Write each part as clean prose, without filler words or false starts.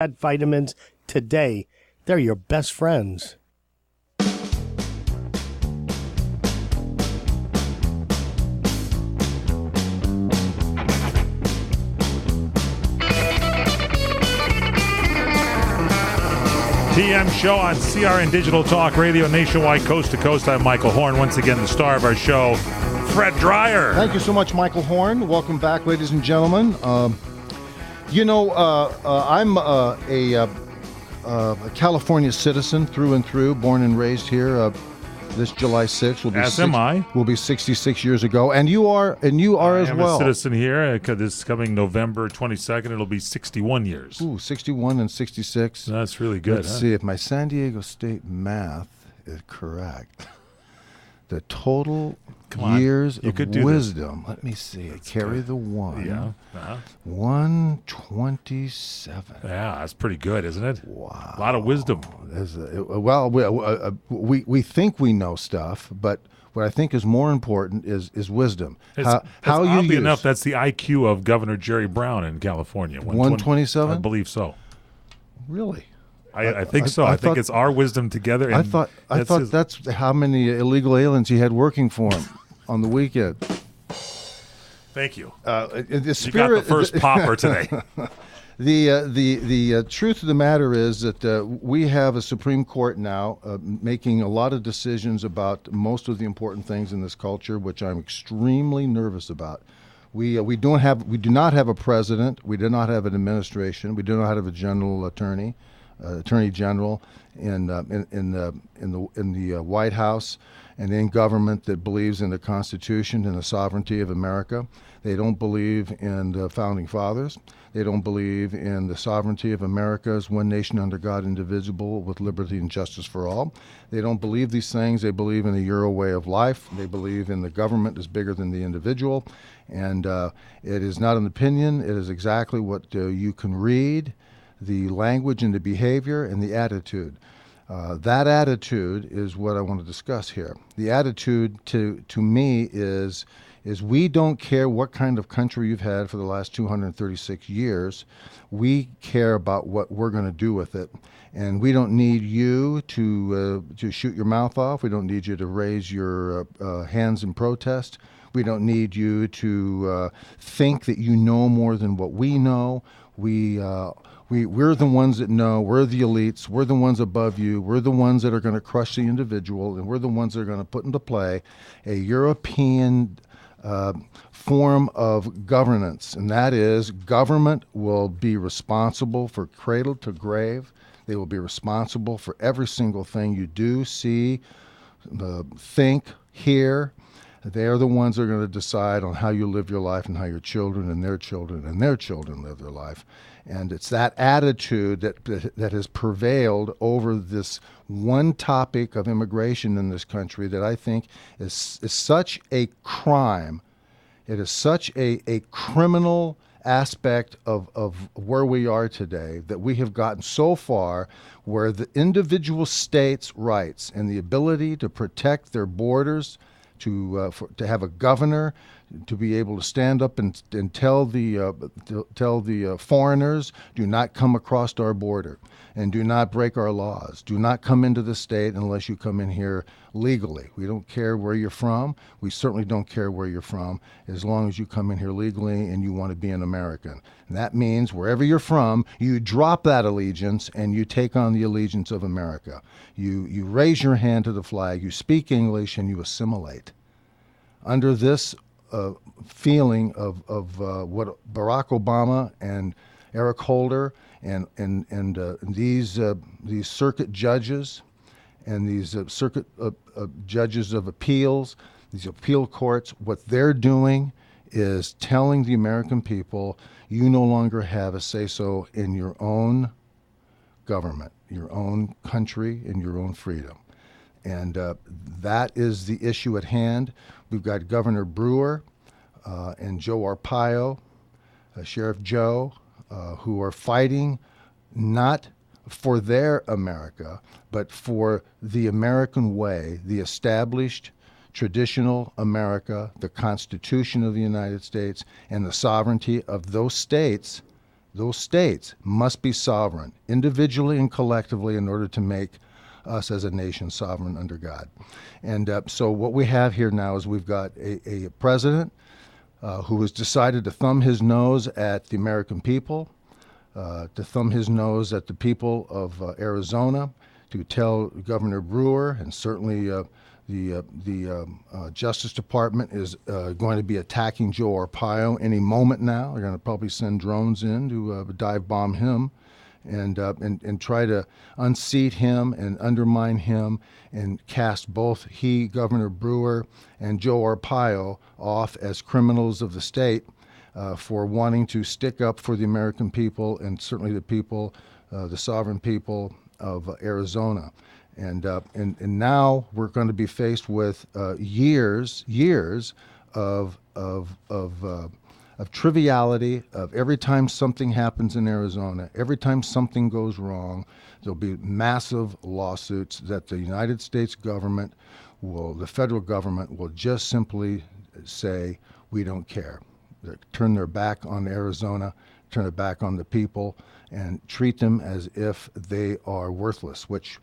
vitamins today. They're your best friends. PM Show on CRN Digital Talk Radio nationwide, coast to coast. I'm Michael Horn. Once again, the star of our show, Fred Dreyer. Thank you so much, Michael Horn. Welcome back, ladies and gentlemen. I'm a California citizen through and through, born and raised here. This July 6th will be 66 years ago, and you are as well. I am a citizen here. This coming November 22nd, it'll be 61 years. Ooh, 61 and 66. That's really good. Let's see if my San Diego State math is correct. The total years of wisdom. Let me see. Carry the one. Yeah. 127. Yeah, that's pretty good, isn't it? Wow. A lot of wisdom. We think we know stuff, but what I think is more important is wisdom. Oddly enough, that's the IQ of Governor Jerry Brown in California. 127? I believe so. Really? I think so. I think it's our wisdom together. I thought that's how many illegal aliens he had working for him on the weekend. Thank you. You got the first popper today. The truth of the matter is that we have a Supreme Court now making a lot of decisions about most of the important things in this culture, which I'm extremely nervous about. We do not have a president. We do not have an administration. We do not have a general attorney general in the White House and in government that believes in the Constitution and the sovereignty of America. They don't believe in the Founding Fathers. They don't believe in the sovereignty of America as one nation under God, indivisible, with liberty and justice for all. They don't believe these things. They believe in the Euro way of life. They believe in the government is bigger than the individual. And it is not an opinion. It is exactly what you can read, the language and the behavior and the attitude. That attitude is what I want to discuss here. The attitude to me is we don't care what kind of country you've had for the last 236 years. We care about what we're going to do with it. And we don't need you to shoot your mouth off. We don't need you to raise your hands in protest. We don't need you to think that you know more than what we know. We're the ones that know. We're the elites. We're the ones above you. We're the ones that are going to crush the individual, and we're the ones that are going to put into play a European form of governance, and that is government will be responsible for cradle to grave. They will be responsible for every single thing you do, see, think, hear. They are the ones that are going to decide on how you live your life and how your children and their children and their children live their life. And it's that attitude that has prevailed over this one topic of immigration in this country that I think is such a crime. It is such a criminal aspect of where we are today, that we have gotten so far where the individual states' rights and the ability to protect their borders, to have a governor, to be able to stand up and tell the foreigners, do not come across our border and do not break our laws. Do not come into the state unless you come in here legally. We don't care where you're from. We certainly don't care where you're from as long as you come in here legally and you want to be an American. And that means wherever you're from, you drop that allegiance and you take on the allegiance of America. You raise your hand to the flag, you speak English, and you assimilate. Under this feeling of what Barack Obama and Eric Holder and these circuit judges and these circuit judges of appeals, these appeal courts, what they're doing is telling the American people, you no longer have a say-so in your own government, your own country, and your own freedom. And that is the issue at hand. We've got Governor Brewer and Joe Arpaio, Sheriff Joe, who are fighting not for their America, but for the American way, the established traditional America, the Constitution of the United States, and the sovereignty of those states those states must be sovereign, individually and collectively, in order to make us as a nation sovereign under God. And so what we have here now is we've got a president who has decided to thumb his nose at the American people, to thumb his nose at the people of Arizona, to tell Governor Brewer, and certainly the Justice Department is going to be attacking Joe Arpaio any moment now. They're going to probably send drones in to dive bomb him and try to unseat him and undermine him and cast both Governor Brewer, and Joe Arpaio off as criminals of the state for wanting to stick up for the American people and certainly the people, the sovereign people of Arizona. And now we're going to be faced with years of triviality, of every time something happens in Arizona, every time something goes wrong, there'll be massive lawsuits that the United States government the federal government will just simply say, we don't care. They turn their back on Arizona, turn their back on the people, and treat them as if they are worthless, which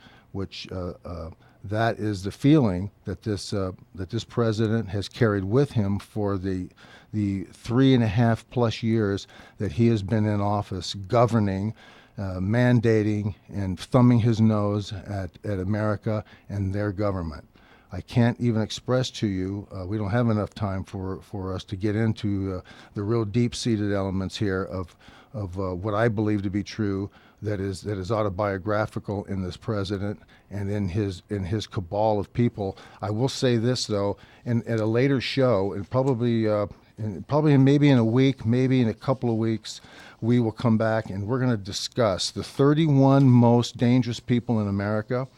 that is the feeling that this president has carried with him for the 3.5+ years that he has been in office, governing, mandating, and thumbing his nose at America and their government. I can't even express to you, we don't have enough time for us to get into the real deep-seated elements here of what I believe to be true, that is autobiographical in this president and in his cabal of people. I will say this though, at a later show, and probably maybe in a week, maybe in a couple of weeks, we will come back and we're going to discuss the 31 most dangerous people in America.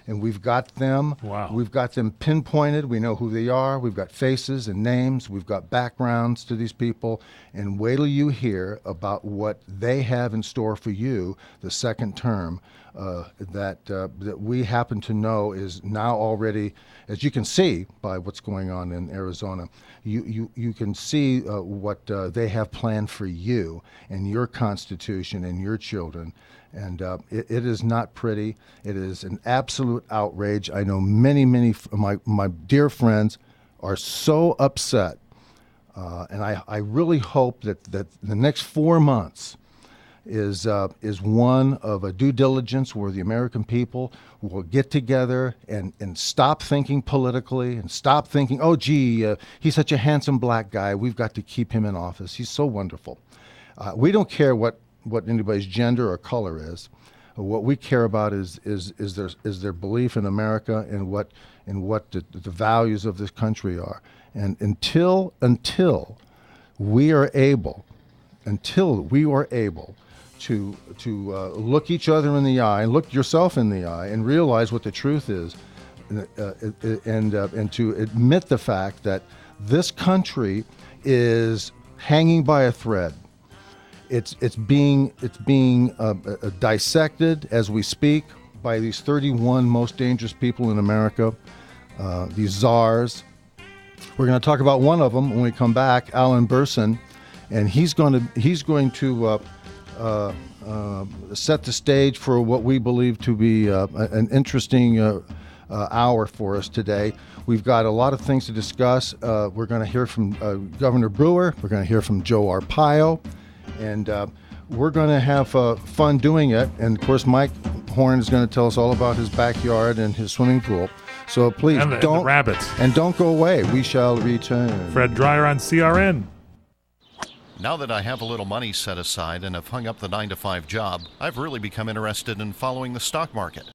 And we've got them. Wow. We've got them pinpointed. We know who they are. We've got faces and names. We've got backgrounds to these people. And wait till you hear about what they have in store for you the second term that we happen to know is now already, as you can see by what's going on in Arizona, you can see what they have planned for you and your constitution and your children. And it is not pretty. It is an absolute outrage. I know many of my dear friends are so upset. And I really hope that the next 4 months is one of a due diligence where the American people will get together and stop thinking politically and stop thinking, oh, gee, he's such a handsome black guy. We've got to keep him in office. He's so wonderful. We don't care what anybody's gender or color is. What we care about is their belief in America and what the values of this country are. And until we are able to look each other in the eye, look yourself in the eye, and realize what the truth is, and to admit the fact that this country is hanging by a thread. It's being dissected as we speak by these 31 most dangerous people in America, these czars. We're going to talk about one of them when we come back, Alan Burson, and he's going to set the stage for what we believe to be an interesting hour for us today. We've got a lot of things to discuss. We're going to hear from Governor Brewer. We're going to hear from Joe Arpaio. And we're going to have fun doing it. And, of course, Mike Horn is going to tell us all about his backyard and his swimming pool. So please and the rabbits. And don't go away. We shall return. Fred Dreyer on CRN. Now that I have a little money set aside and have hung up the 9-to-5 job, I've really become interested in following the stock market.